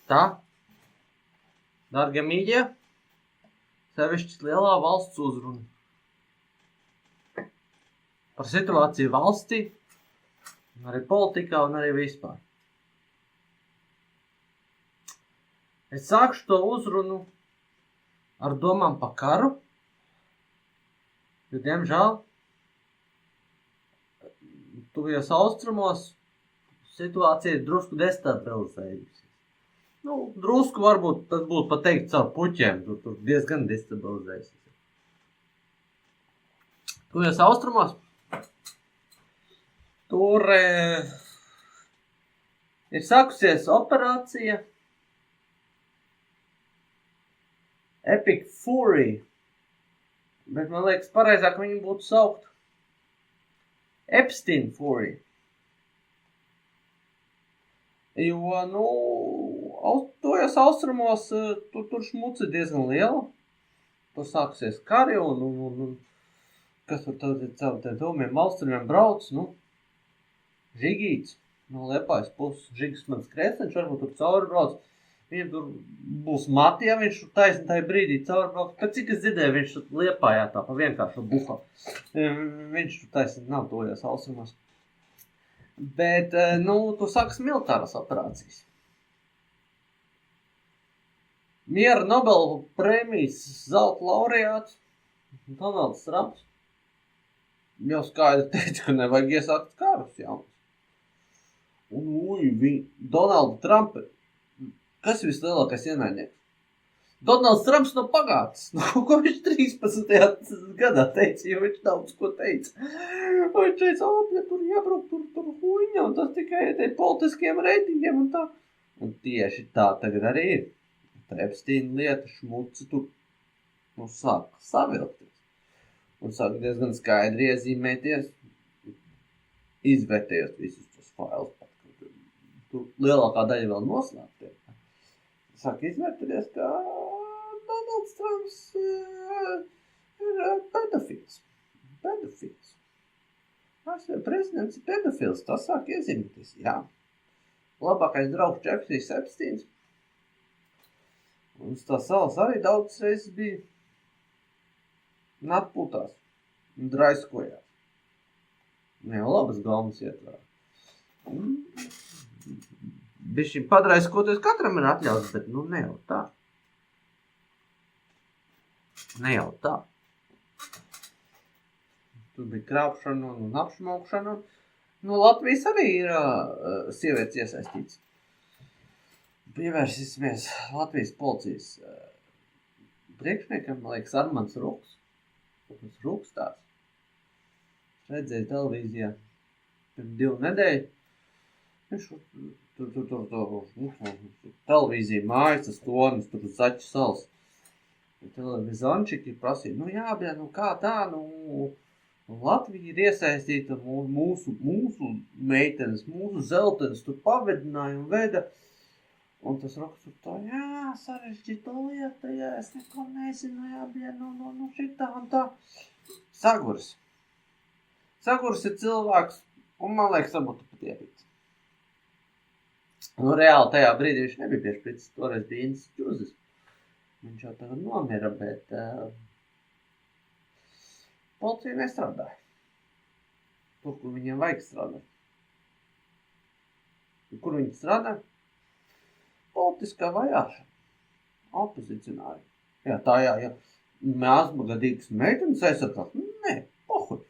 Tā, dargie mīļie, sevišķi lielā valsts uzruna. Par situāciju valstī, arī politikā un arī vispār. Es sākšu to uzrunu ar domām par karu, jo, diemžēl, tuvajos austrumos situācija ir drusku destabilizējusies. Drusku varbūt tas būtu pateikt caur puķiem, tur diezgan destabilizējusies. Tuvajos austrumos tur ir sākusies operācija Epic Fury, bet man liekas pareizāk viņu būtu saukt Epstein Fury. Jo, tojos austrumos tur šmuci diezgan liela. Tur sākusies kari un kas tur te domiem austrumiem brauc, Žigīts no Liepājas puses. Žigis mans krēsniņš varbūt tur cauri brauc. Viņam tur būs mati, ja viņš tur taisni tajā brīdī cauri brauc. Pēc cik es dzirdēju, viņš tur Liepājā tā pa vienkāršu buha. Viņš tur taisni nav tojos austrumos. Bet, tur sākas militāras operācijas. Miera Nobela prēmijas zelta laureāts Donalds Trumps jau skaidri teica, ka nevajag iesākt karus jaunas. Un, Donalda Trumpa, kas ir vislielākais ienaidnieks? Donalds Trumps no pagātnes, ko viņš 13. gadā teica, jo viņš daudz ko teica. Viņš teica, ja tur iebruk, tur huņa, un tas tikai te politiskiem reitingiem un tā. Un tieši tā tagad arī ir. Tā Epsteina lieta šmuci tur, sāk savilkties. Un sāk diezgan skaidri iezīmēties, izvērtējot visus tos failus, tur lielākā daļa vēl noslēptie. Sāk izvērtēties, ka Donalds Trumps ir pedofils. ASV prezidents ir pedofils, tas sāk iezīmēties, jā. Labākais draugs Jeffrijs Epsteins. Un uz tā salas arī daudzas reizes bija. Un atpūtās. Un draiskojās. Jau labas galmas ietvarā. Bišķi padraiskoties katram ir atļauts, bet ne jau tā. Ne jau tā. Tur bija krāpšana un apšmaukšana. Latvijas arī ir sievietes iesaistīts. Pievērsīsimies Latvijas policijas priekšniekam, man liekas, Armands Ruks. Tas Rukstārs. Redzēju televīzijā pirms 2 nedēļu. Viņš tur televīzija mājas, tas tonis, tur uz Zaķu salas. Televizončiki prasīja, jā, bet kā tā, Latvija ir iesaistīta mūsu meitenes, mūsu zeltenes, tur pavedināja un veda. Un tas Ruks tur tā, sarežģīta lieta, es neko nezinu, šitā un tā. Sagurs ir cilvēks, un man liekas, varbūt pat iepīts. Reāli tajā brīdī viņš nebija piešpricis, toreiz bija Inns Čuzis. Viņš jau tagad nomira, bet policija nestrādāja. Tur, kur viņiem vajag strādāt. Kur viņi strādā? Politiskā vajāšana. Opozicionāri. Jā, mazgadīgas meitenes aizsargās. Nē, pohuj.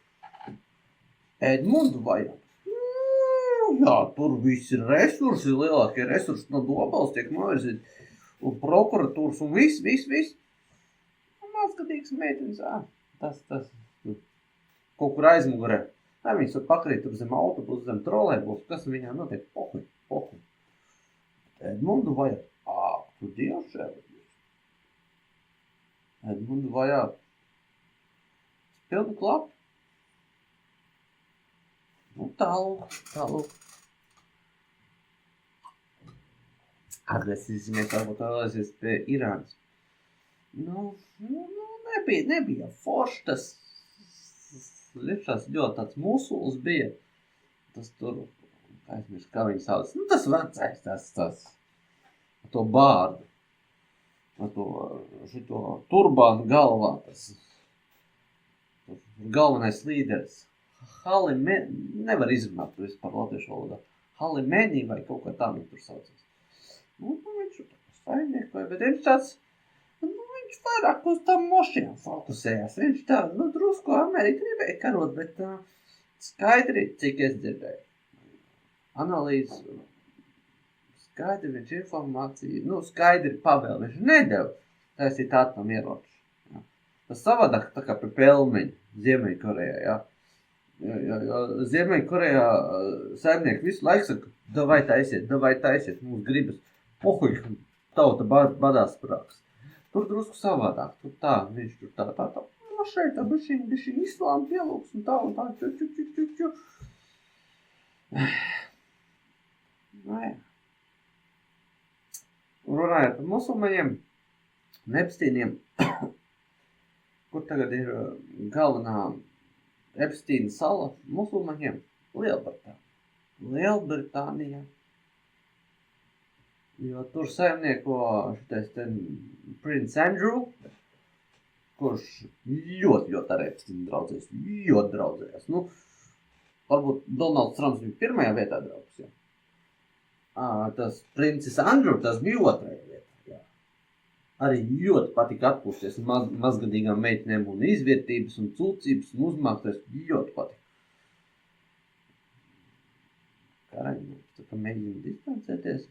Edmundu vajag. Jā, tur visi resursi, lielākie resursi no Dobeles tiek novirzīti. Un prokuratūras un viss. Mazgadīgas meitenes, tas kaut kur aizmugurē. Viņas var pakrīt tur zem autobusu, zem trolejbusu, kas viņām notiek? Pohuj. Edmundu vajag. Tu dievšēvi. Edmundu vajag. Pilni klapi. Tālūk. Atgriezīsimies varbūt vēlēsies pie Irānas. Nebija forši tas. Liepšās ļoti tāds musuls bija. Tas tur, aizmirst, kā viņi sauc. Tas vecais, tas to bārdu, ar šito turbānu galvā, tas galvenais līderis. Nevar izrunāt to vispār latviešu valodā. Halimeni vai kaut kā tā viņš tur saucas. Viņš saimniekoja, bet viņš tāds, viņš vairāk uz tam mošiem fokusējās. Viņš tā, drusku Ameriku gribēja karot, bet skaidri, cik es dzirdēju. Analīzes, skaidri viņš informāciju, skaidri pavēl, viņš nedeva taisīt atom ieroči. Ja. Tas savādāk tā kā pie pelmeņa Ziemeļkorejā, ja. Jo Ziemeļkorejā saimnieki visu laiku saka, davai taisiet, mums gribas, pohuļ, tauta badās sprāks. Tur drusku savādāk, tur tā, viņš tur tā, šeit tā bišķiņ islāma pielūks un tā, ču. Jā. Runājot par musulmaņiem, Epsteiniem, kur tagad ir galvenā Epsteina sala musulmaņiem? Lielbritānija. Jo tur saimnieko šitais Prince Andrew, kurš ļoti ar Epsteinu draudzējās. Varbūt Donalds Trumps bija pirmajā vietā draugs, jā. Tas Princis Andrew, tas bija otrajā vietā, jā. Arī ļoti patika atpūsties mazgadīgām meitenēm un izvērtības un cūcības un uzmākties, ļoti patika. Karaņi, tā kā mēģina distancēties,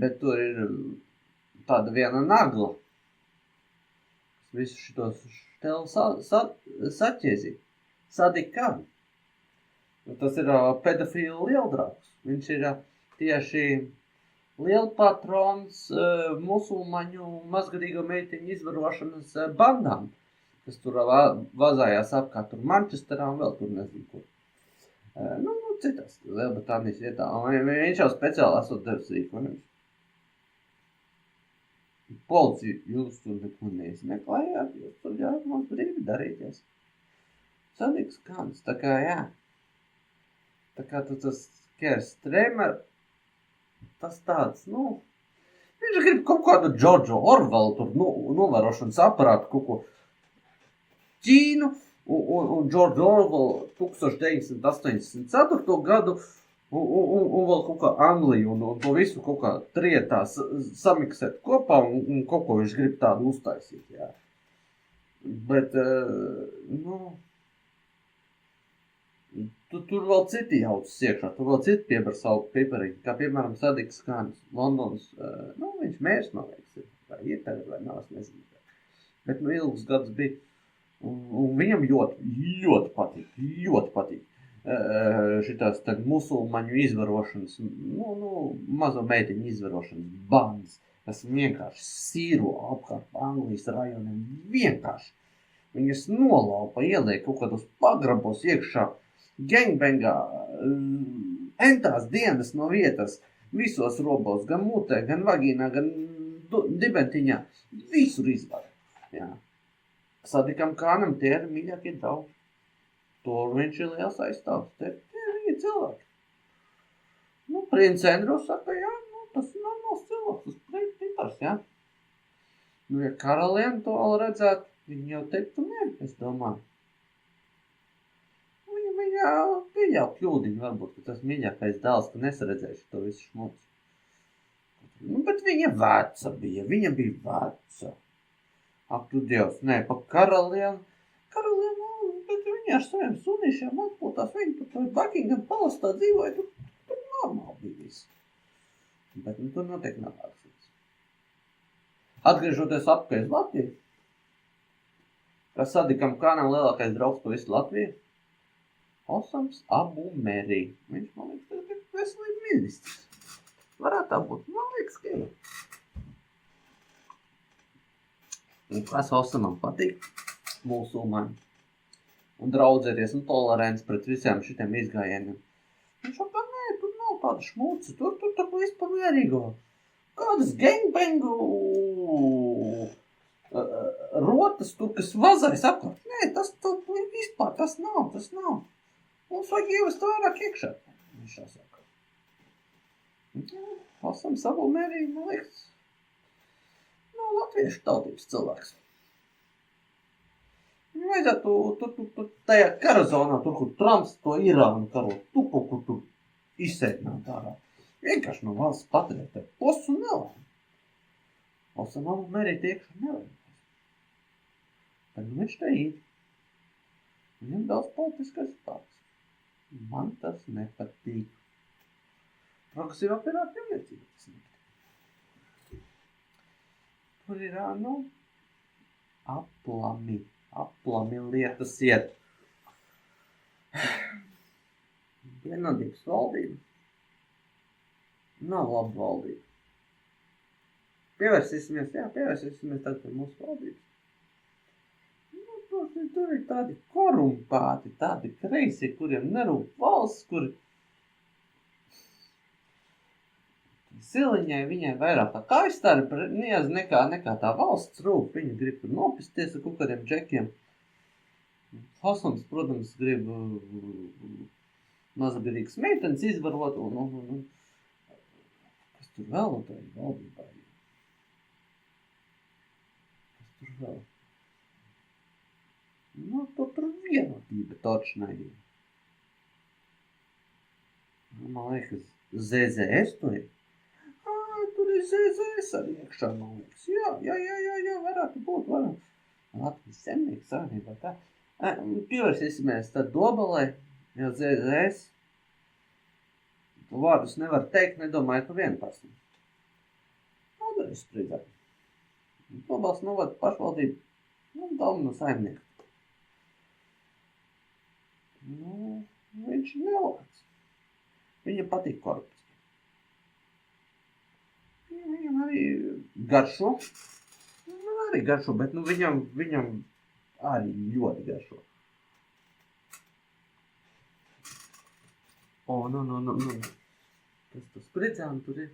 bet tur ir tāda viena nagla, kas visu šitos štēlu saķiezi, sadikā. Tas ir pedofīla lieldraugs. Viņš ir tieši lielpatrons musulmaņu mazgadīgo meiteņu izvarošanas bandām, kas tur vazājās apkārt tur Manchesterā un vēl tur nezinu kur. Citās Lielbritānijas vietā. Viņš jau speciāli esot devis rīkojums. Policija, jūs tur neko neizmeklējāt, jūs tur ļaut mums brīvi darīties. Sadiks kāds, tā kā jā. Tā kā tu tas Keir Starmer, tas tāds, viņš grib kaut kādu George Orwell tur novērošanas aparātu, kaut ko Ķīnu un George Orwell 1984. Gadu un vēl kaut kā Angliju un to visu kaut kā trietā samiksēt kopā un kaut ko viņš grib tādu uztaisīt, jā. Bet, tur vēl citi jaucas iekšā, tur vēl citi piebar savu pipariņu, kā piemēram Sadiks Kāns, Londons, viņš mērs, man liekas, vai ir tagad, vai nav, es nezinu. Bet, ilgus gadus bija, un viņam ļoti patīk šitās musulmaņu izvarošanas, mazo meiteņu izvarošanas bandas, kas vienkārši sīro apkārt Anglijas rajoniem, vienkārši. Viņas nolaupa, ieliek kaut kādos pagrabos iekšā, gangbangā, entās dienas no vietas, visos robos, gan mutē, gan vagīnā, gan dibentiņā, visur izvar. Jā. Sadikam Kānam tie ir mīļākie draugi. Tur viņš ir liels aizstāvs, tie ir viņi cilvēki. Prince Andrew saka, jā, tas ir normāls cilvēks, tas pipars, jā. Ja karalieni to vēl redzētu, viņi jau teiktu, nē, es domāju. Viņa pieļauj kļūdiņu varbūt, ka tas mīļākais dēls, ka nesaredzējuši to visu šmucu. Bet viņa veca bija, viņa veca. Ak, tu Dievs, nē, pa karalieni, bet viņa ar saviem sunīšiem atpūtās, viņa tur Buckingham palastā dzīvoja, tur normāli bija viss. Bet tur notiek nāks. Atgriežoties apkārt Latviju, kas Sadikam Kānam lielākais draugs pa visu Latviju, Osams Abu Merī. Viņš, man liekas, tas ir veselība ministrs. Varētu tā būt, man liekas, ka ir. Un kas Osamam patīk? Musulmaņi. Un draudzēties un tolerants pret visiem šitiem izgājieniem. Viņš saka, nē, tur nav tāda šmuca, tur tā vispār mierīgo. Kādas gangbangu rotas tur, kas vazājas apkārt. Nē, tas vispār, tas nav. Mums vajag ievest vairāk iekšā. Viņš tā saka. Osam Abu Merī, man liekas, latviešu tautības cilvēks. Viņam vajadzētu tur tajā kara zonā, tur, kur Trumps to Irānu karo, tu kaut kur tur izsēdināt ārā. Vienkārši no valsts paturēt tev posts un nelēm. Valsts nav mērīt iekšā nelēm. Bet nu viņš te ir. Viņam daudz politiskais spēks. Man tas nepatīk. Progresīvā pirāta nemniecība tas nepatīk. Tur ir, aplami lietas iet. Vienādības valdība nav laba valdība. Pievērsīsimies tagad pie mūsu valdības. Tur ir tādi korumpāti, tādi kreisi, kuriem nerūp valsts, kuri Siliņai viņai vairāk tā kaistari niez nekā tā valsts rūp. Viņa grib tur nopisties ar kaut kādiem džekiem. Haslams, protams, grib mazabirīgas meitenes izvarot un kas tur vēl tā ir valdībā? Kas tur vēl? Nu, tur vienotība točnai. Man liekas, ZZS tur ir. Tur ir ZZS arī iekšā, man liekas. Jā, varētu būt. Latvijas zemnieks savienībā tā. Pievērsīsimies tad Dobalai, jo ZZS. Tu vārdus nevar teikt, nedomāju pa 11. Arī spriedzēt. Dobals novada pašvaldību, daudz no saimnieku. Viņš ir nelāds. Viņam patīk korupcija. Viņam arī garšo. Bet viņam arī ļoti garšo. Kas tas spridzām tur ir?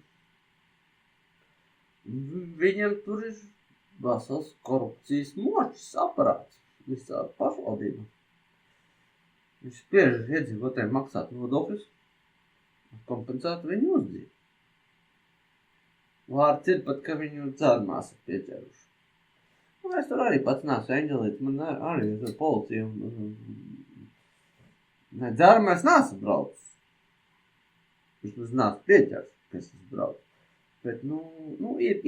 Viņam tur ir vesels korupcijas močs aparāts visā pašvaldībā. Viņš spiež iedzīvotājiem maksāt nodokļus, kompensētu viņu uzdzīvi. Vārds ir pat, ka viņu dzērmās ir pieķēruši. Es tur arī pats neesmu eņģelīts, man arī ir policija. Dzērmēs neesmu braucis. Viņš neesmu pieķērs, ka es esmu braucis. Bet,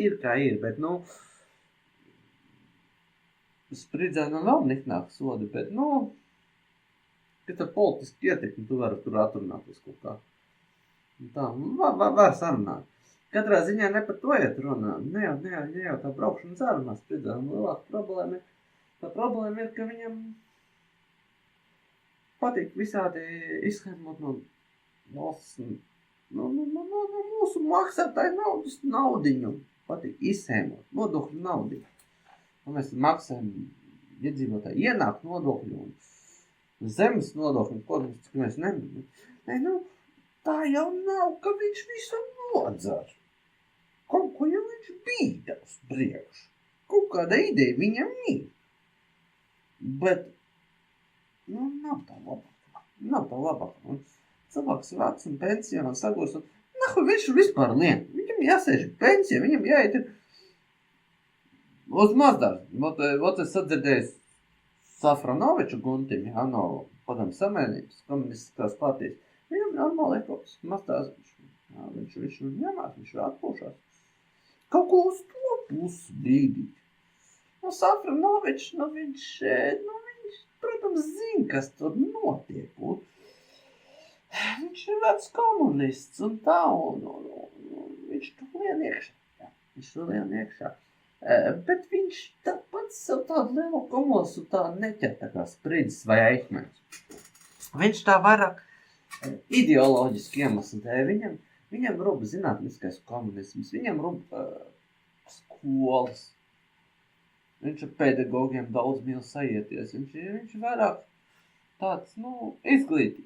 ir kā ir, bet, spridzēna vēl niknāk sodi, bet, ka tā politiski ietekmi, tu vari tur atrunāties kaut kā. Tā, var sarunāt. Katrā ziņā ne par to iet runā. Ne jau tā braukšana sarunā spridzēna. Lielāka problēma ir, ka viņam patīk visādi izskaidrot no valsts, no mūsu maksātāju naudiņu. Patīk izsēmot nodokļu naudiņu. Mēs maksājam iedzīvotāji ienāk nodokļu un zemes nodokļu, protams, cik mēs nemanām. Tā jau nav, ka viņš visu nodzer. Kaut ko jau viņš bīda uz priekšu. Kaut kāda ideja viņam ir. Bet, nav tā labāk. Un cilvēks vecs un pensionā sagūs, un viņš vispār lien. Viņam jāsēž pensijā, viņam jāiet uz mazdārs. Vot es sadzirdēju Safranoviču Guntim, no padomu Savienības komunistiskās partijas. Viņam normāli ekops mazdārs. Viņš ņemās, viņš atpūšās. Kaut ko uz to pusi brīdīt. Safranovičs, viņš, protams, zina, kas tur notiek. Viņš ir vecs komunists un tā, un viņš tur lien iekšā. Bet viņš tāpat sev tādu lielu komosu tā neķer, tā kā Spridzes vai Eichmens. Viņš tā vairāk ideoloģiski iemesli dēļ. Viņam rūp zinātniskais komunisms, viņam rūp skolas. Viņš ar pedagogiem daudz mīl saieties. Viņš vairāk tāds, izglīt.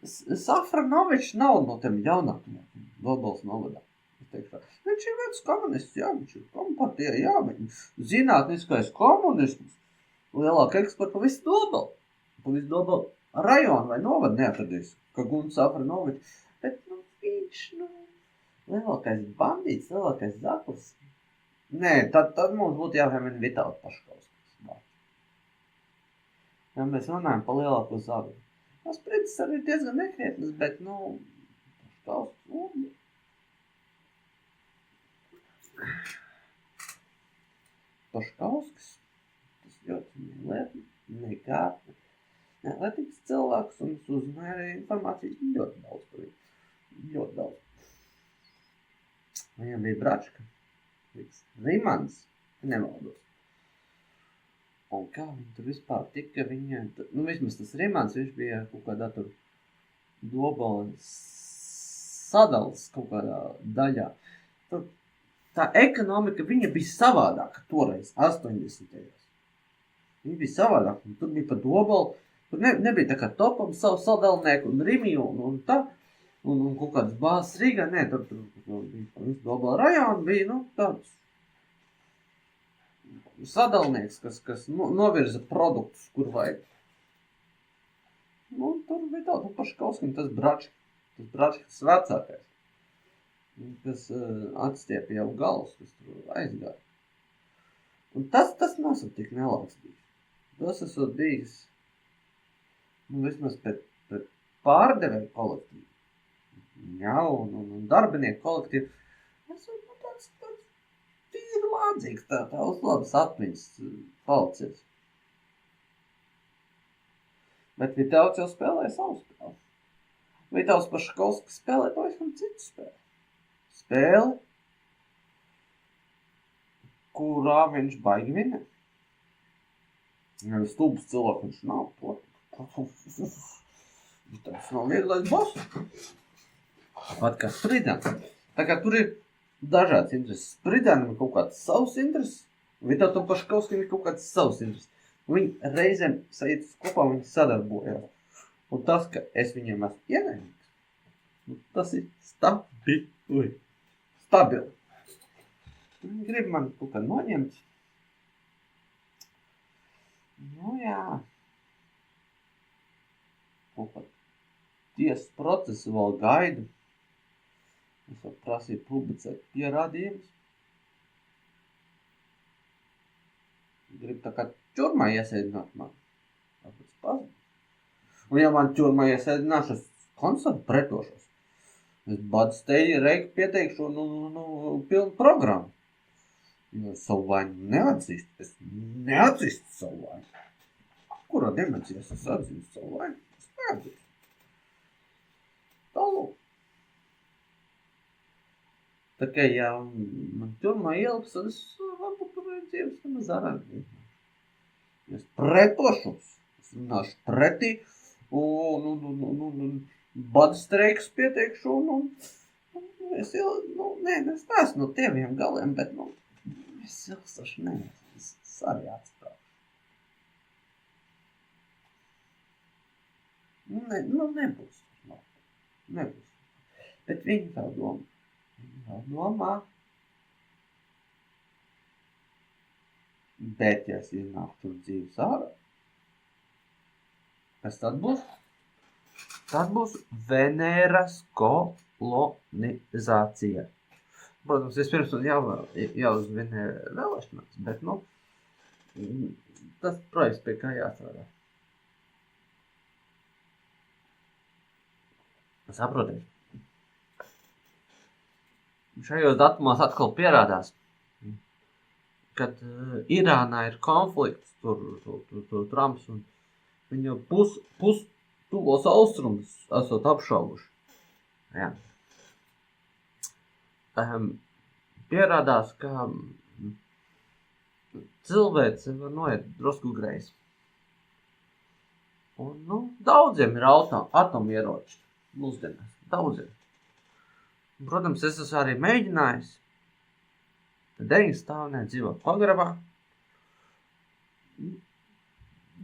Safranovičs nav no tiem jaunākajiem Dobalas novadā. Viņš ir vecs komunists, jā, viņš ir kompartijā, jā, zinātniskais komunisms. Lielāka eksporta pa visu Dobalu. Pa visu Dobalu rajonu vai novadu neatradīs, ka Guns Safranovičs. Bet, viņš, lielākais bandīts, lielākais zaklis. Nē, tad mums būtu jāpiemina Vitāls Paškauskas. Ja mēs runājam par lielāko zaru. Tas spridzes arī diezgan nekrietnes, bet, Paškauskas, Paškauskas, tas ļoti nekārtni, cilvēks, un es uzzināju arī informāciju ļoti daudz par viņu. Ļoti daudz. Viņam bija bračka, Rimans, nevaldos. Un kā viņi tur vispār tika, vismaz tas Rimans, viņš bija kaut kādā tur globāli sadals kaut kādā daļā. Tur tā ekonomika, viņa bija savādāka toreiz, 80. Viņa bija savādāka, un tur bija pa globāli, tur nebija tā kā topam savu sadalnieku un Rimiju un tā, un kaut kādas bāzes Rīgā, tur bija visu globāli rajonu, bija, tāds sadalnieks, kas novirza produktus, kur vajag. Tur bija tāda Paškauskim, tas Bračkas vecākais, kas atstiep jau galus, kas tur aizgāja. Un tas nesot tik nelāks bijis. Tas esot bijis, vismaz pret pārdevēju kolektīvu. Jā, un darbinieku kolektīvu. Esot, tāds tīri lādzīgs, tā uz labas atmiņas palicies. Bet Vitāls jau spēlēja savu spēli. Vitāls Paškauskas spēlēja pavisam citu spēli. Spēli, kurā viņš baigi vinē. Stulbs cilvēks viņš nav. Tas nav vieglais boss. Pat kā Spridānam. Tā kā tur ir dažāds intereses. Spridānam ir kaut kāds savs intereses, Vitālam Paškauskim ir kaut kāds savs intereses. Viņi reizēm saietas kopā, viņi sadarbojās. Un tas, ka es viņiem esmu ienaidīgs, tas ir stabili. Viņi grib man kaut kā noņemt. Jā. Kaut kā tiesas procesu vēl gaidu. Es vēl prasīju publicēt pierādījumus. Grib tā kā ķurmā iesēdināt man. Tāpēc pazinu. Un ja man ķurmā iesēdināšu, es konstanti pretošos. Es badsteļi reiku pieteikšu pilnu programmu. Jo savu vainu neatzīst. Es neatzīstu savu vainu. Kurā dimensijās es atzīstu savu vainu? Es neatzīstu. Tālūk. Tā kā ja man ķurmā ielips, tad es varbūt tur dzīves nemaz arādi. Es pretošos. Es runāšu pretī un badstreikus pieteikšu un es neesmu no tieviem galiem, bet es ilgstoši es arī atstāšu. Nebūs. Nebūs. Bet viņi vēl domā. Bet, ja es iznāku tur dzīves ārā, kas tad būs? Tad būs Venēras kolonizācija. Protams, vispirms jāuzvinē vēlēšanās, bet, tas projekts pie kā jāstrādā. Saprotiet. Šajos datumos atkal pierādās, kad Irānā ir konflikts, tur Trumps, un viņi jau pus tuvos austrumus esot apšaubuši. Jā. Pierādās, ka cilvēce var noiet drusku greizi. Un, daudziem ir atomieroči mūsdienās. Daudziem. Protams, es esmu arī mēģinājis 9 stāvnē dzīvot pagrabā.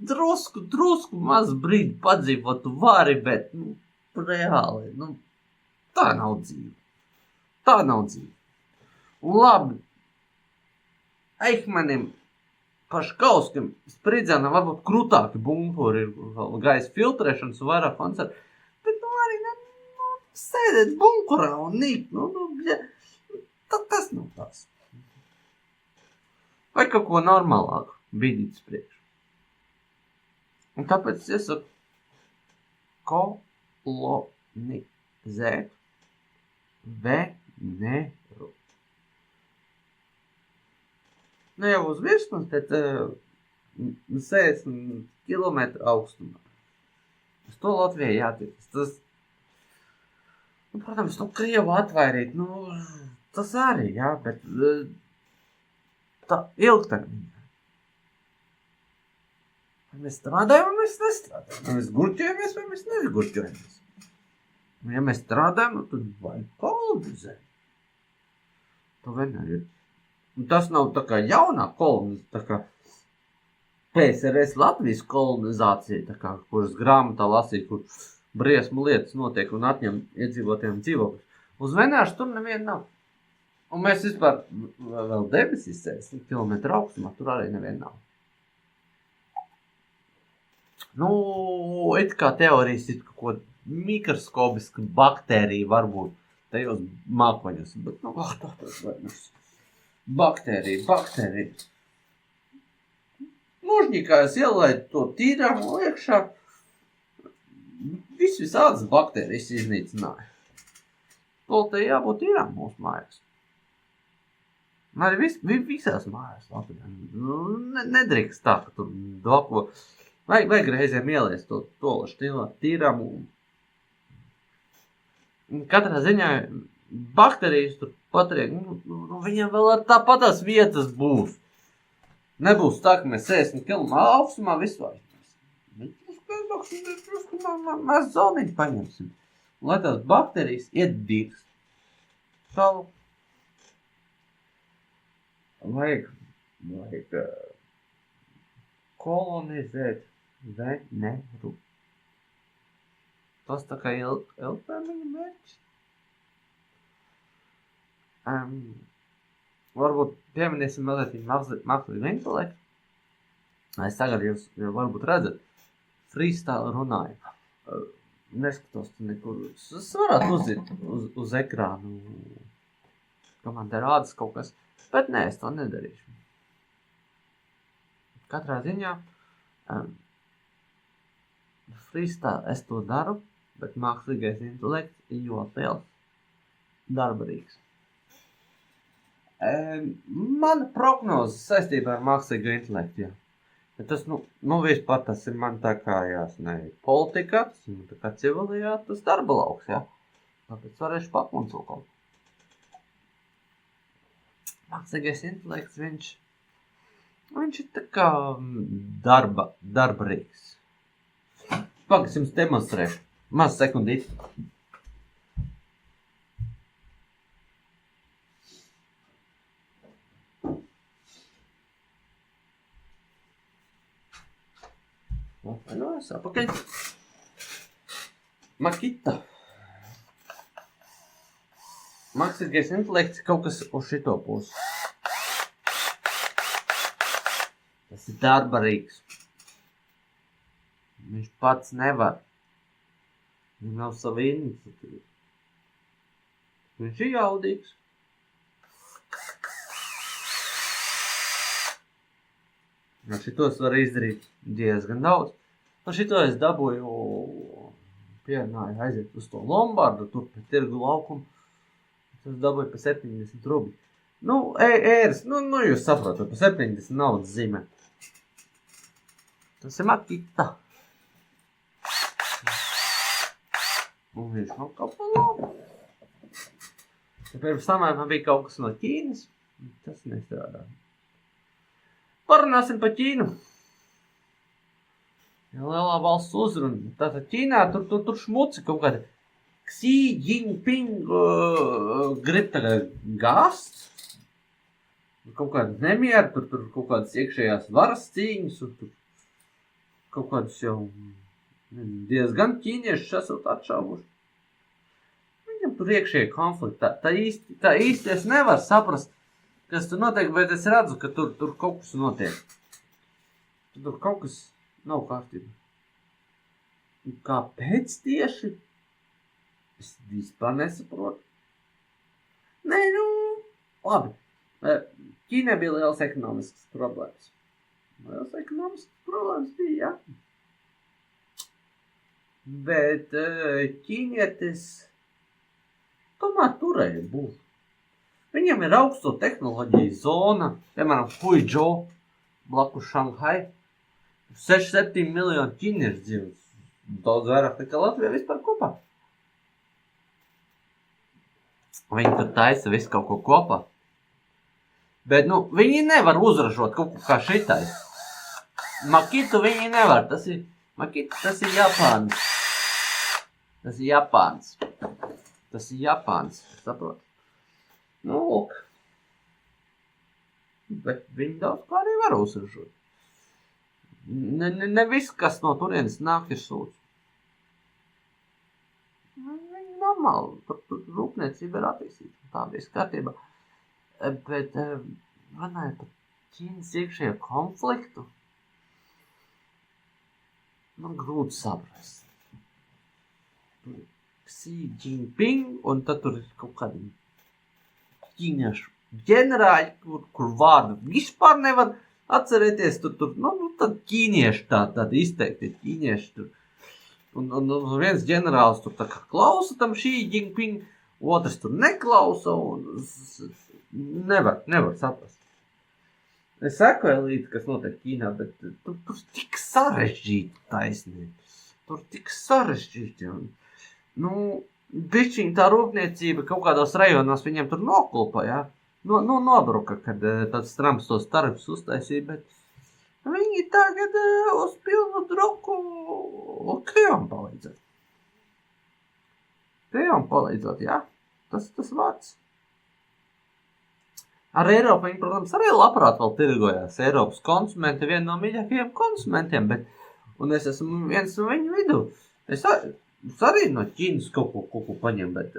Drusku maz brīdi padzīvot tu vari, bet, reāli, tā nav dzīve. Tā nav dzīve. Un labi, Eichmanim, Paškauskim, Spridzēnam varbūt krūtāki bumpuri ir gaisa filtrēšanas un vairāk koncerti, bet, arī, sēdēt bunkurā un nīt, tas nav tās. Vai kaut ko normālāku bīdīt priekš. Un tāpēc es iesaku kolonizēt Veneru. Nu jau uz virsmas, bet 60 kilometru augstumā. Uz to Latvijai jātiek. Tas, protams, Krievu atvairīt, tas arī, jā, bet tā ilgtermiņā. Vai mēs strādājam, vai mēs nestrādājam? Vai mēs gurķojamies, vai mēs negurķojamies? Ja mēs strādājam, tad vajag kolonizēt. To vienmēr ir. Un tas nav tā kā jaunā kolonizācija, tā kā PSRS Latvijas kolonizācija, tā kā, kuras grāmatā lasīja, kur briesmu lietas notiek un atņem iedzīvotiem dzīvokļus. Uz Venēšu tur neviena nav. Un mēs vispār vēl debesīs 60 kilometru augstumā, tur arī neviena nav. It kā teorijas ir kaut ko mikroskopiska baktērija varbūt tajos mākoņos, bet baktērija. Mūžņikā es ielaidu to tīrāmu iekšā, visādas baktērijas iznīcināja. Poltei jābūt tīrām mūsu mājās. Arī visās mājās Latvijā. Nedrīkst tā, ka tur dvako. Vajag reizēm ieliest to tolašu tīrām. Katrā ziņā baktērijas tur patriek, viņam vēl ar tāpatās vietas būs. Nebūs tā, ka mēs 60 km augstumā vispār. Mēs zoniņu paņemsim. Lai tās baktērijas iet dirst. Tālāk. Vajag kolonizēt Veneru. Tas tā kā ilgtermiņa mērķis. Varbūt pieminēsim mazliet mākslīgu intelektu. Es tagad jūs varbūt redzat, freestyle runāju. Neskatos nekur. Es varētu uziet uz ekrānu, ka man te rādas kaut kas, bet nē, es to nedarīšu. Katrā ziņā freestyle es to daru, bet mākslīgais intelekts ir ļoti liels darbarīgs. Mana prognoze saistībā ar mākslīgo intelektu, jā. Bet tas, vispār tas ir man tā kā, politika, tā kā civilajā, tas darba lauks, jā. Tāpēc varēšu pakonsultēt kaut ko. Mākslīgais intelekts, viņš ir tā kā darbarīgs. Pagaid, es jums demonstrēšu. Maz sekundīti. Es apakaļ. Makita. Mākslīgais intelekts kaut kas uz šito pusi. Tas ir darbarīgs. Viņš pats nevar. Viņam nav sava iniciatīva. Viņš ir jaudīgs. Ar šitos var izdarīt diezgan daudz. Ar šito es dabūju, pierunāju aiziet uz to Lombardu, tur pie tirgu laukumu. Es dabūju pa 70 rubļu. Ēras, jūs saprotat, pa 70 naudas zīmē. Tas ir Makita. Un viņš nav kaut kā labi. Pirms tam man bija kaut kas no Ķīnas. Tas nestrādā. Parunāsim par Ķīnu. Ja lielā valsts uzruna. Tātad Ķīnā tur šmuci kaut kāda Xi Jinping grib tagad gāzt. Kaut kāda nemiera, tur kaut kādas iekšējās varas cīņas. Un tur kaut kādas jau diezgan ķīnieši esot atšaubuši. Viņam tur iekšēji konflikti. Tā īsti es nevaru saprast, kas tur notiek, bet es redzu, ka tur kaut kas notiek. Tur kaut kas nav kārtībā. Un kāpēc tieši? Es vispār nesaprotu. Labi. Ķīnai bija liels ekonomiskas problēmas. Liels ekonomiskas problēmas bija, jā. Bet ķīnietis tomēr turēja būt. Viņam ir augsto tehnoloģiju zona, piemēram, Huizhou, blakus Šanghai. 6-7 miljoni ķīniešu dzīves. Daudz vairāk nekā Latvijā vispār kopā. Viņi tur taisa visu kaut ko kopā. Bet, viņi nevar uzražot kaut ko kā šitais. Makitu viņi nevar. Makitu tas ir Japāns. Tas ir Japāns, saprot? Lūk. Bet viņi daudz kā arī var uzražot. Ne viss, kas no turienes nāk, ir sūds. Viņi normāli, tur rūpniecība ir attīstīta. Tā bija skatībā. Bet runājot par Ķīnas iekšējo konfliktu, man grūti saprast. Xi Jinping, un tad tur ir kaut kādi ķīniešu ģenerāļi, kur vārdu vispār nevar atcerēties, tad ķīnieši tādi izteikti ķīnieši tur. Un viens ģenerālis tur tā kā klausa tam Xi Jinping, otrs tur neklausa, un nevar saprast. Es sekoju līdzi, kas notiek Ķīnā, bet tur tik sarežģīti taisnīgi. Tur tik sarežģīti. Bišķiņ tā rūpniecība kaut kādos rajonos viņiem tur nokulpa, jā. Nobruka, kad tāds Trumps tos tarifus uztaisīja, bet viņi tagad uz pilnu droku Krievām palīdzēt. Krievām palīdzot, jā, tas vārds. Ar Eiropu viņi, protams, arī labprāt vēl tirgojās. Eiropas konsumenti viena no mīļākajiem konsumentiem, un es esmu viens no viņu vidū. Es arī no Ķīnas kaut ko paņem, bet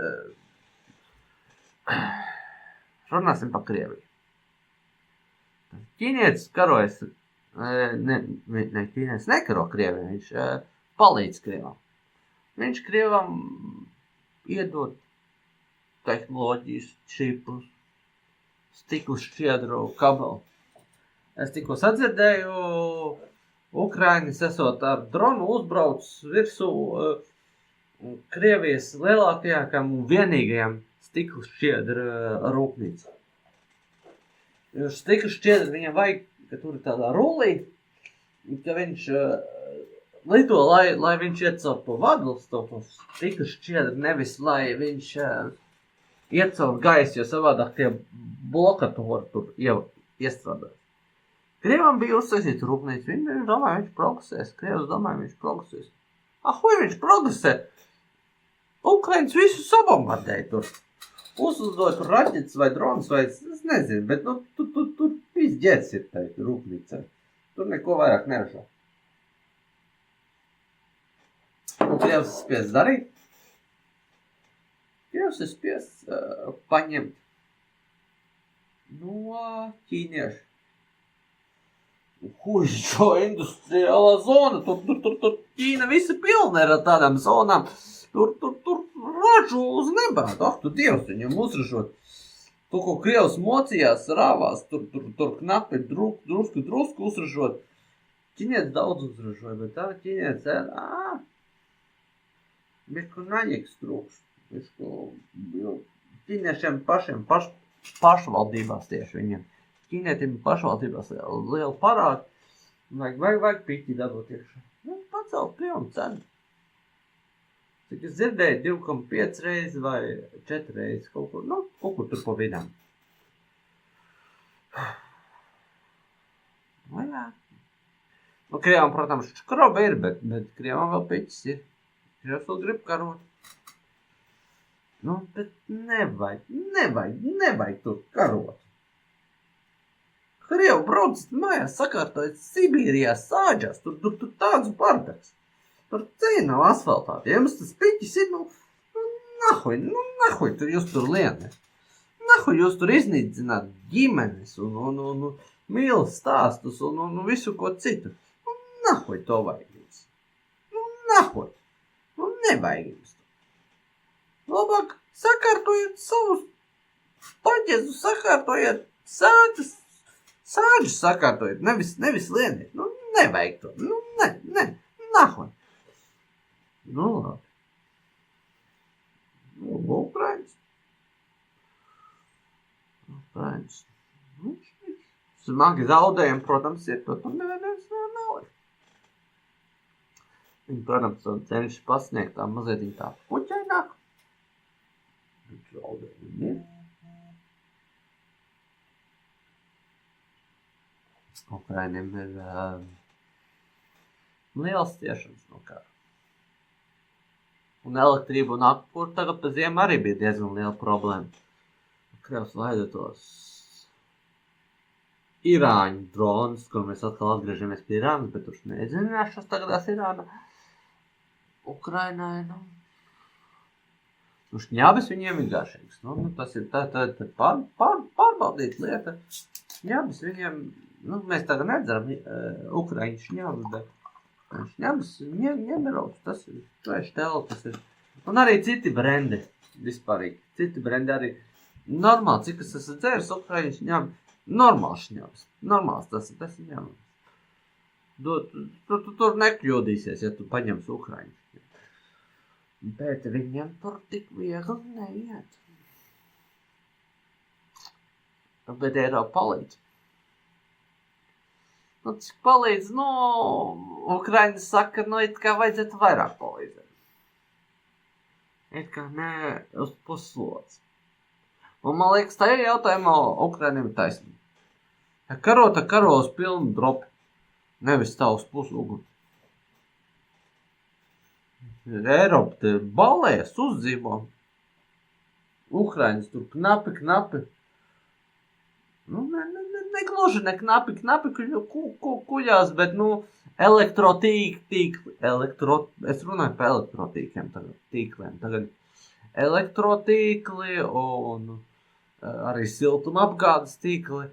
runāsim par Krieviju. Ķīnietis karojas, ķīnietis nekaro Krieviju, viņš palīdz Krievam. Viņš Krievam iedod tehnoloģijas, čipus, stiklu šķiedru kabelu. Es tikko sadzirdēju, Ukrainis esot ar dronu uzbraucis virsū Krievijas lielākajām un vienīgajām stiklu šķiedra rūpnīca. Stiklu šķiedra viņam vajag, ka tur ir tādā rullī, ka viņš lido, lai viņš iet caur to vadlu, to stiklu šķiedra, nevis lai viņš iet caur gaisu, jo savādāk tie blokatori tur iestrādājas. Krievam bija uzsaisīta rūpnīca, viņi domāja, viņš progresēs. Krievs domāja, viņš progresēs. Ahuj, viņš progresē! Ukraiņas visu sabombardēja tur. Uzlidoja tur raķetes vai dronas vai, es nezinu, bet tur pizģēts ir tai rūpnīcai. Tur neko vairāk neražo. Un Krievs ir spiests darīt. Krievs ir spiests paņemt no ķīniešu. Huizhou industriālā zona, tur Ķīna visi pilna ir ar tādām zonām. Tur ražu uz nebādu. Tu Dievs viņam uzražot. To, ko Krievs mocījās, rāvās, tur knapi drusku uzražot. Ķīnietis daudz uzražoja, bet tā ķīnietis bišku naņiks trūks. Ķīniešiem pašiem pašvaldībās tieši viņiem. Ķīnietim pašvaldībās liela parāda. Vajag piķi dabūt iekšā. Pacelt Krievam cenu. Cik es dzirdēju 2,5 reizes vai 4 reizes kaut kur tur pa vidām. Jā. Krievam, protams, škroba ir, bet Krievam vēl piķis ir. Krievs vēl grib karot. Bet nevajag tur karot. Krievu brauc mājās sakārtojas Sibīrijā sāģās, tur tāds bardaks. Tur ceļi nav asfaltāti. Ja jums tas piķis ir, nahuj tur jūs tur lienat. Nahuj jūs tur iznīcināt ģimenes un mīlas stāstus un visu ko citu. Nahuj to vajag jums. Nahuj. Nevajag jums. Labāk sakārtojiet savus paģezus, sakārtojiet Sāģus sakārtojiet, nevis lieniet. Nu, nevajag to. Nu, nahoj. Nu, labi. Nu, Ukrainas. Nu, smagi zaudējumi, protams, ir. To neviens nav. Viņi, protams, to cenšas pasniegt tā mazliet tā puķaināk. Zaudējumi ir. Ukrainiem ir liels ciešanas no kara. Un elektrība un apkūra tagad pa ziemu arī bija diezgan liela problēma. Krievs laida tos Irāņu dronus, kur mēs atkal atgriežamies pie Irānas, bet tur neiedzināšos tagadās Irāna. Ukrainai, nu šņābis viņiem ir garšīgs. Nu, tas ir tā pārbaudīt lieta. Šņābis viņiem, nu, mēs tagad nedzeram Ukraiņu šņābis, bet šņābis ņemerovs, tas ir Štela, tas ir. Un arī citi brendi vispārīgi. Citi brendi arī normāli, cik es esmu dzēris Ukraiņu šņābis. Normāls šņābis. Normāls tas ir ņemams. Tur nekļūdīsies, ja tu paņemsi Ukraiņu. Bet viņam tur tik viegli neiet. Bet Eiropa palīdz. Nu, cik palīdz, nu, Ukraiņi saka, nu, it kā vajadzētu vairāk palīdzēt. It kā ne uz puslods. Un man liekas, tajā jautājumā Ukraiņiem ir taisnība. Ja karo uz pilnu dropu, nevis tā uz pusuguni. Eiropa te balējas, uzdzīvo. Ukraiņas tur knapi. Nu, negluži ne knapi kuļās, bet, nu, elektrotīkli. Es runāju par elektrotīkliem tagad. Elektrotīkli un arī siltuma apgādes tīkli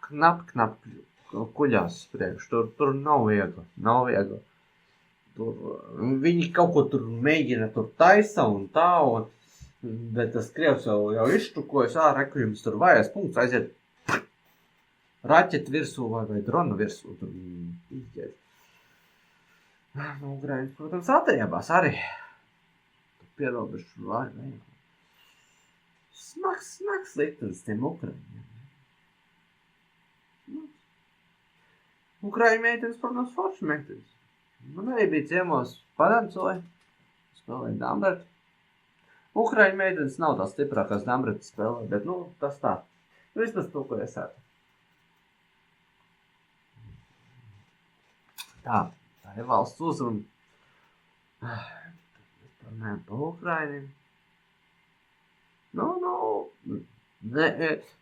knapi kuļās priekš. Tur nav viegli. Tur, viņi kaut ko tur mēģina tur taisa un tā, bet tas Krievs jau izštukojas, reku jums tur vajag punkts, aiziet raķeti virsū vai drona virsū. Tur izģēs. Nu, Ukraiņas, protams, atriebās arī. Tur pierobežu vai. Smags liktenis tiem Ukraiņiem. Ukraiņu meitenes, protams, forši meitenes. Man arī bija ciemos padancoja, spēlēja dambreti. Ukraiņu meitenes nav tās stiprākās dambreti spēlē, bet, nu, tas tā. Vismaz to, ko es ētu. Tā ir valsts uzruna. Parunājam par Ukraiņiem.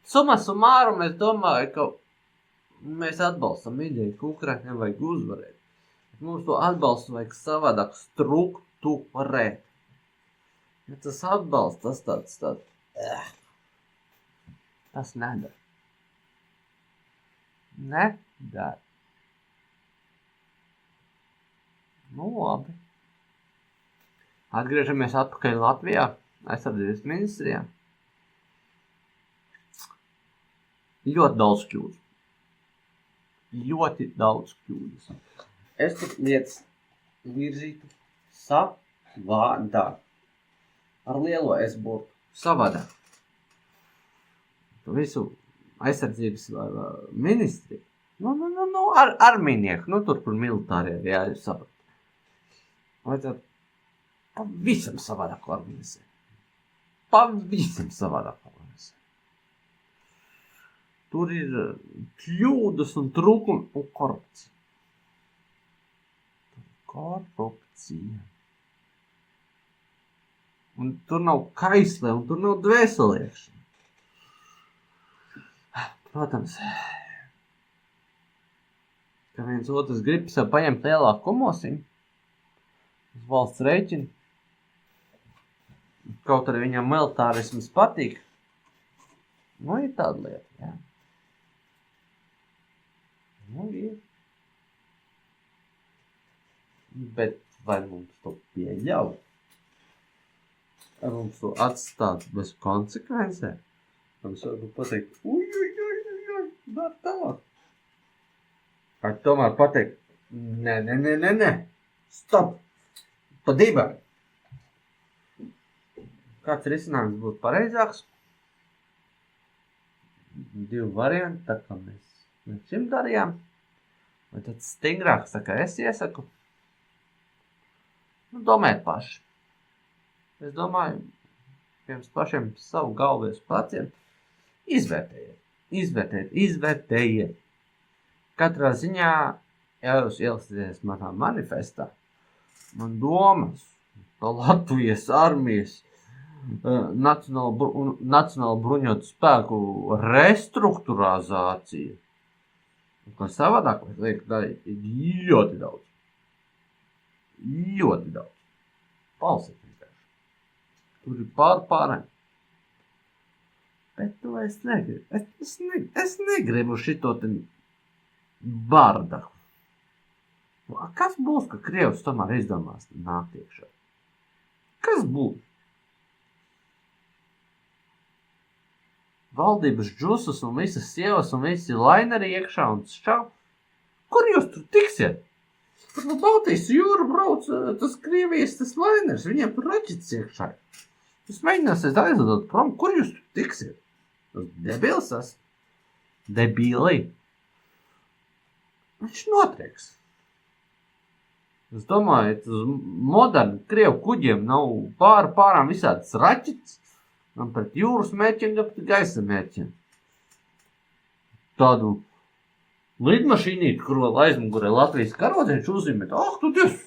Summa summarum, es domāju, ka mēs atbalstam ideju, ka Ukraiņiem vajag uzvarēt. Mums to atbalstu vajag savādāk strukturēt. Ja tas atbalsts, tas tāds, tas nedara. Nedara. Nu, labi. Atgriežamies atpakaļ Latvijā, aizsardzības ministrijā. Ļoti daudz kļūdas. Es tur lietas virzītu savādāk. Ar lielo S-burtu. Savādāk. Visu aizsardzības ministri. Armijnieku. Tur, kur militārie ir saprat. Vajadzētu pavisam savādāk organizēt. Tur ir kļūdas un trūkumi un korupcija. Un tur nav kaislē, un tur nav dvēseliekšana. Protams, ka viens otrs grib sev paņemt lielāku komosiņu uz valsts rēķinu. Kaut arī viņam militārisms patīk. Nu, ir tāda lieta, jā. Nu, ir. Bet vai mums to pieļauj? Vai mums to atstāt bez konsekvencē? Mums varbūt pateikt, Var tālāk. Vai tomēr pateikt, nē, stop, pa dibai. Kāds risinājums būtu pareizāks? 2 varianti, tā kā mēs šim darījām. Vai tad stingrāks, tā kā es iesaku? Domājiet paši. Es domāju, jums pašiem savu galvies paciem. Izvērtējiet. Katrā ziņā, ja jūs ielasties manā manifestā, man domas par Latvijas armijas Nacionālo bruņotu spēku restruktūrizāciju. Kā savādāk, es lieku, tā ir ļoti daudz. Ļoti daudz. Palsiet vienkārši. Tur ir pārēm. Bet to es negribu. Es negribu šito te bardaku. Kas būs, ka Krievs tomēr izdomās nākt iekšā? Kas būs? Valdības džusas un visas sievas un visi laineri iekšā un šķau. Kur jūs tur tiksiet? Tur no Baltijas jūru brauc tas Krievijas tas lainers, viņiem tur raķetes iekšā. Jūs mēģināsiet aizlidot prom, kur jūs tur tiksiet? Tas debils tas? Debīli. Viņš notrieks. Es domāju, uz modernu Krievu kuģiem nav pārām visādas raķetes. Un pret jūras mērķiem, gan pret gaisa mērķiem. Tādu lidmašīnīti, kur vēl aizmugurē Latvijas karodziņš uzzīmēt. Tu Dievs,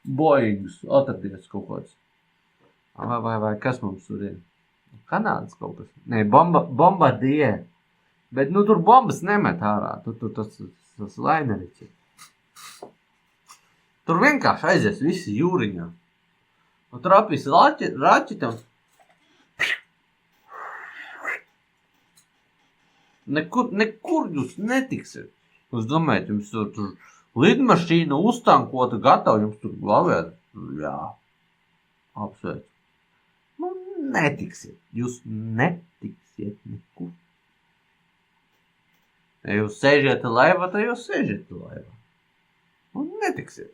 Boeings atradies kaut kāds. Vai kas mums tur ir? Kanādas kaut kas. Nē, Bombardier. Bet tur bombas nemet ārā. Tur tas laineris ir. Tur vienkārši aizies visi jūriņā. Un tur apvis raķeti un Nekur jūs netiksiet. Jūs domājat, jums tur lidmašīna uztankota gatava, jums tur glavēt. Jā, apsveic. Netiksiet. Jūs netiksiet nekur. Ja jūs sēžiet laivā, tad jūs sēžiet laivā. Un netiksiet.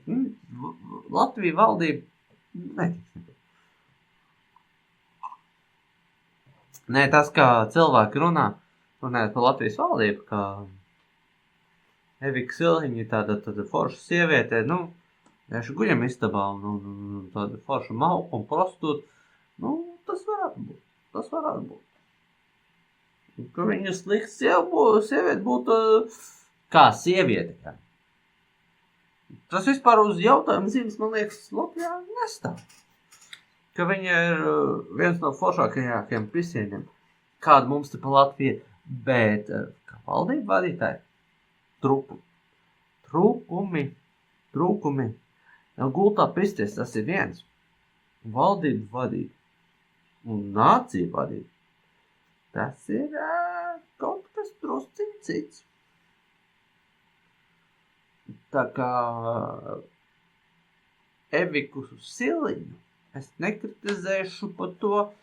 Latvija valdība netiksiet. Nē, tas, kā cilvēki runājot par Latvijas valdību, kā Evika Silhiņa, tāda forša sieviete, vienkārši guļam istabā, tāda forša mauka un prostitūta, tas varētu būt. Ka viņa slikta sieviete būtu kā sieviete. Jā. Tas vispār uz jautājumu zīmes, man liekas, Latvijā nestāv. Ka viņa ir viens no foršākajiem pisieniem, kāda mums te pa Latviju. Bet, kā valdība vadītāji, trūkumi, gultā pisties, tas ir viens. Valdību vadīt un nāciju vadīt, tas ir kaut kas drusciņ cits. Tā kā Eviku Siliņu es nekritizēšu par to,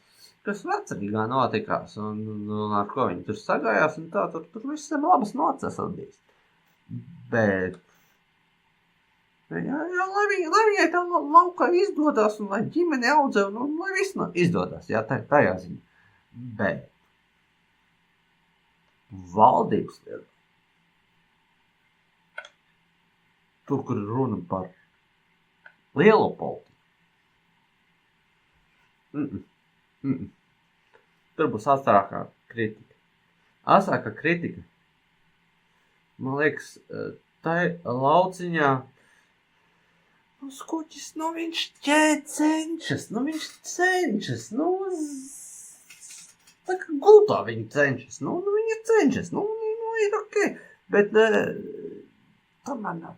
kas vecrīgā notikās un ar ko viņi tur sagājās un tā, tur visam labas noces atbīst. Bet, lai viņai tā laukā izdodas un lai ģimene audzē un lai viss izdodas, jā, tajā ziņā. Bet, valdības lieta, tur, kur runa par lielo politiku. Tur būs asākā kritika. Asākā kritika, man liekas, tai lauciņā, skuķis, viņš cenšas, tā kā gultā viņi cenšas, viņi cenšas, ir ok, bet tomēr nav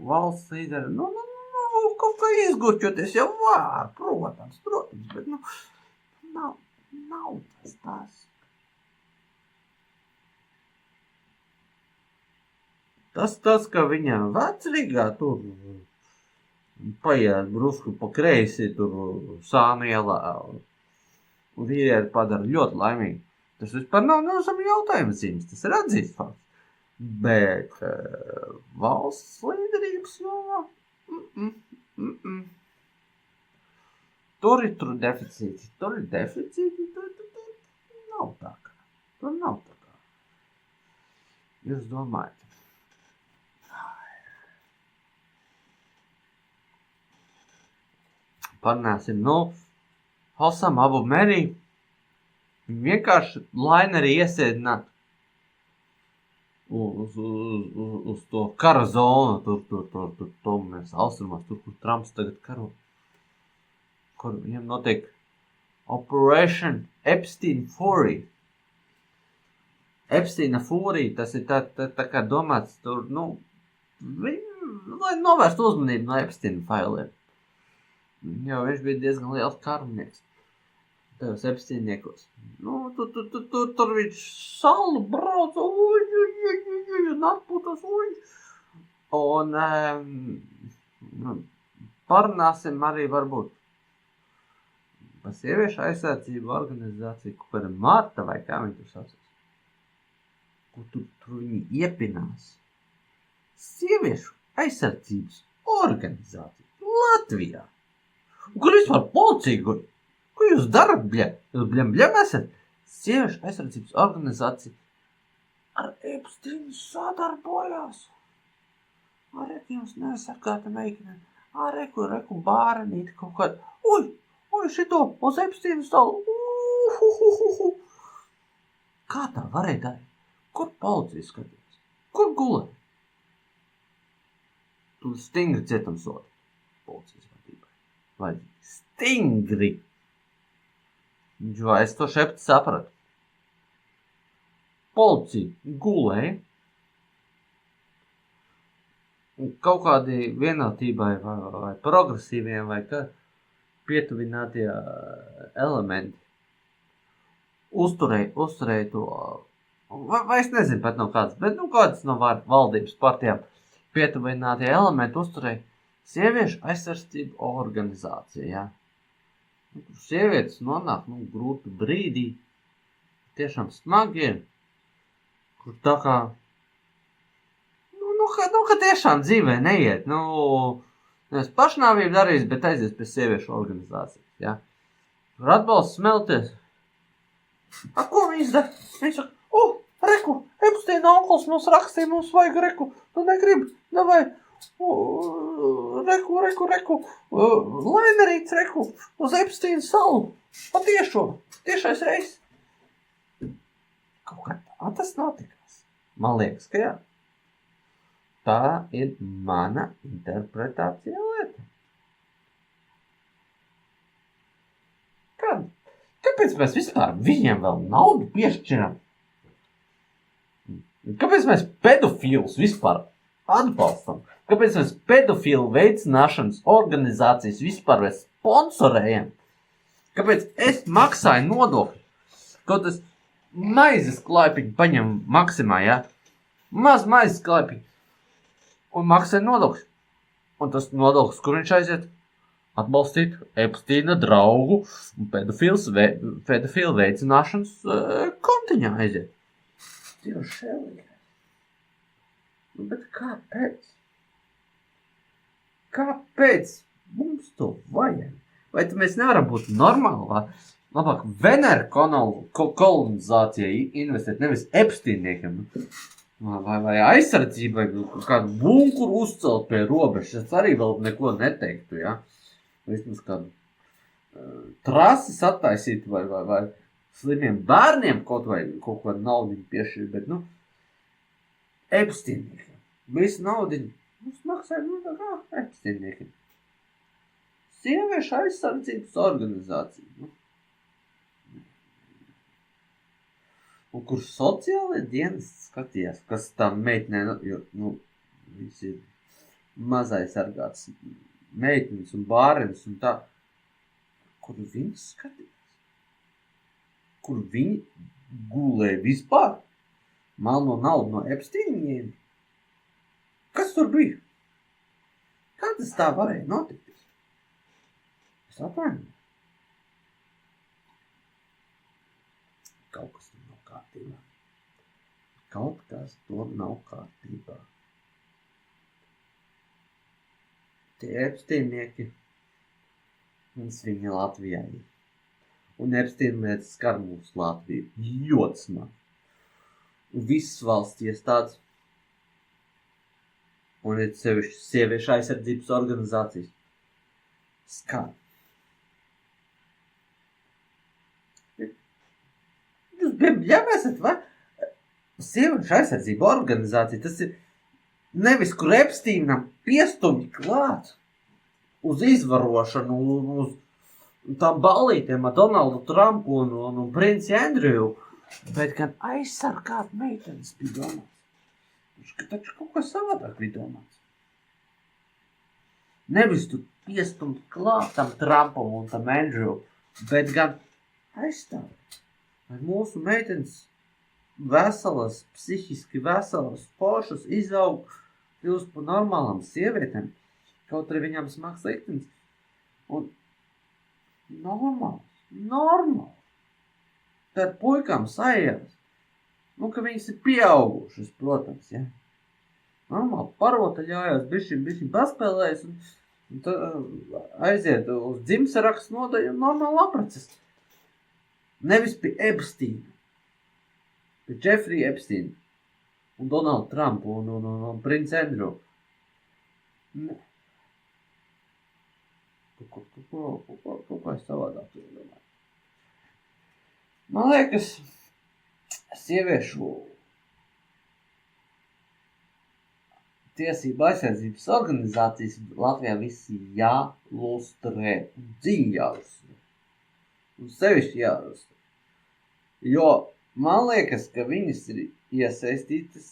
valsts līderi. Kaut kā izgurķoties jau var, protams, bet nav tas. Tas, ka viņa vecrīgā tur paiet brusku pa kreisi tur Sāmielā vīrieti padara ļoti laimīgi. Tas vispār nav zem jautājuma zīmes, tas ir atzīst fakts. Bet valsts līderības jomā tur ir deficīti, tur nav tā kā. Tur nav tā kā. Jūs domājat. Parunāsim, Hosam Abu Merī vienkārši lainerī iesēdināt uz to kara zonu, tur mēs austrumās, tur, kur Trumps tagad karo, kur viņam notiek Operation Epstein Fury. Epsteina Fury, tas ir tā kā domāts tur, lai novērst uzmanību no Epsteina failiem. Jo viņš bija diezgan liels karunieks. Tajos Epsteiniekos. Tur viņš salu brauca, un atpūtas, Un parunāsim arī varbūt par sieviešu aizsardzību organizāciju, kaut kāda Marta vai kā viņi tur saucas. Tur viņi iepinās. Sieviešu aizsardzības organizācija Latvijā. Kur vispār policija guļ? Ko jūs darat, bļem? Jūs bļem esat? Sieviešu aizsardzības organizācija ar Epsteinu sadarbojās. Reku jums nesargāta meikne. Reku bārenīti kaut kādu. Ui, šito uz Epsteinu stalu. Kā tā varēja darīt? Kur policija skatījās? Kur gulēja? Tu stingri cietumsodi policijas vadībai. Vai stingri? Jo es to šepti sapratu. Policija gulēja. Kaut kādi vienotībai vai progresīviem vai kā pietuvinātie elementi uzturēja to, vai es nezinu pat no kāds, bet kāds no valdības partijām pietuvinātie elementi uzturēja sieviešu aizsardzību organizācija, jā. Sievietes nonāk, grūti brīdī, tiešām smagi ir, kur tā kā, ka tiešām dzīvē neiet, es pašnāvību darīs, bet aizies pie sieviešu organizācijas, jā. Tur atbalsts smelties. Ko viņas dara? Viņš saka, reku, Epsteina onkls mums rakstīja, mums vajag reku, negrib, davai, reku, lainerīts reku, uz Epsteina salu, tiešais reis. Kaut kā tā tas notikās. Man liekas, ka jā. Tā ir mana interpretācija lieta. Kāpēc mēs vispār viņiem vēl naudu piešķiram? Kāpēc mēs pedofīlus vispār atbalstam? Kāpēc mēs pedofīlu veicināšanas organizācijas vispār sponsorējam? Kāpēc es maksāju nodokļu? Kaut tas maizes klaipiņu paņem Maksimā, jā? Maz maizes klaipiņu. Un maksāja nodokļus. Un tas nodokļus, kur viņš aiziet? Atbalstīt Epsteina draugu un pedofīlu veicināšanas kontiņā aiziet. Dievs šēlīgi. Bet kāpēc? Kāpēc mums to vajag? Vai mēs nevaram būt normāli? Labāk Venera kolonizācijai investēt, nevis Epsteiniekiem. Vai aizsardzībai kādu bunkuru uzcelt pie robežas. Es arī vēl neko neteiktu, jā. Vismaz kādu trasi sataisīt vai slimiem bērniem kaut kādu naudiņu piešķirt, bet, Epsteiniekiem. Visu naudiņu mums maksāja, kā Epsteiniekiem. Sieviešu aizsardzības organizācija, Un kur sociālajie dienesti skatījās, kas tam meitnē, viņas ir mazai sargāts meitnes un bārenes un tā. Kur viņas skatījās? Kur viņi gulēja vispār? Malno naudu no Epsteiniem? Kas tur bija? Kā tas tā varēja notikt? Es atvainoju. kaut kas tur nav kārtībā. Kaut kas tur nav kārtībā. Tie Epsteinieki, viņi Latvijā ir. Un Epsteina lietas skar mūsu Latviju. Ļoti smagi. Un visas valsts iestādes. Un ir sevišķi sieviešu aizsardzības organizācijas. Skar. Jūs esat, vai? Sieviešu aizsardzība organizācija, tas ir nevis, kur Epsteinam piestumj klāt uz izvarošanu, uz tām ballītēm ar Donaldu Trumpu un princi Andreju, bet gan aizsargāt meitenes bija domāts. Taču kaut kas savādāk bija domāts. Nevis tu piestumt klāt tam Trumpam un tam Andreju, bet gan aizstāvēt. Lai mūsu meitenes veselas, psihiski veselas, pošas, izaug, kļūst par normālām sievietēm, kaut arī viņām smags liktenis. Un normāli. Tad puikām sajās, ka viņas ir pieaugušas, protams, ja. Normāli parotaļājās, bišķiņ paspēlējas un tad aiziet uz dzimsarakstu nodaļu un normāli apraces. Nevis pie Epsteina. Pie Jeffrey Epsteina un Donald Trump un Prince Andrew. Ne. Kaut kā es savādāk domāju. Man liekas, sieviešu tiesība aizsardzības organizācijas Latvijā visi jālustrē, dziļi jālustrē. Un sevišķi jālustrē. Jo man liekas, ka viņas ir iesaistītas,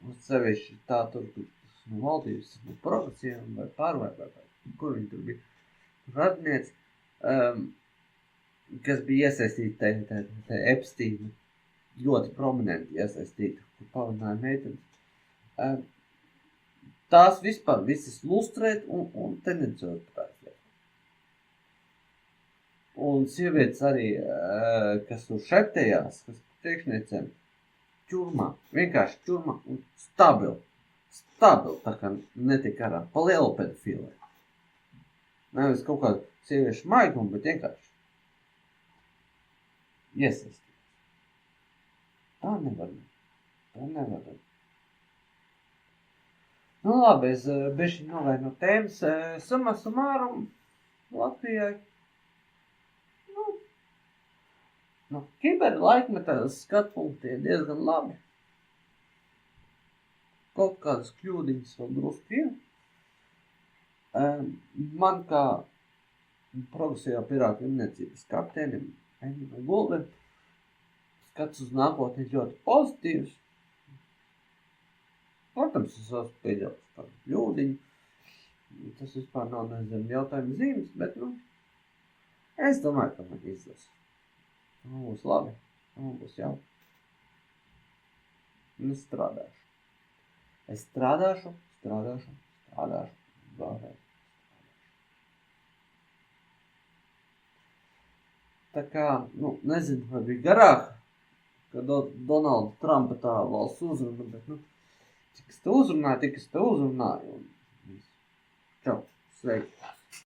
un sevišķi tā tur no valdības, no provocijām vai pārvai, kur viņi tur bija, radniec, kas bija iesaistīta te Epsteina, ļoti prominenti iesaistīta, kur pavadināja meitenes. Tās vispār visas lustrēt un tendenciot prātēt. Un sievietes arī, kas tur šeptējās, kas priekšniecēm, ķurmā, vienkārši ķurmā un stabili, tā kā netika arā, pa lielu pedofīlē. Nevis kaut kādu sieviešu maigumu, bet vienkārši iesaistīt. Tā nevar būt. Nu labi, es bišķiņ nogāju no tēmas. Summa summarum Latvijai. No kiberlaikmetā skatpunkti ir diezgan labi. Kaut kādas kļūdiņas vēl drusku ir. Man kā progresīvā pirāta imniecības kapteinim Eņģim Gulbim skats uz nākotni ļoti pozitīvs. Protams, es esmu pieļauts par kļūdiņu. Tas vispār nav nezinu jautājumu zīmes, bet, es domāju, ka man izdos. Man būs labi, man būs jauki. Un es strādāšu. Es strādāšu, vēlreiz. Tā kā, nezinu, vai bija garāk, kad Donalda Trumpa tā valsts uzruna, bet, cik es te uzrunāju, un viss. Čau, sveiki.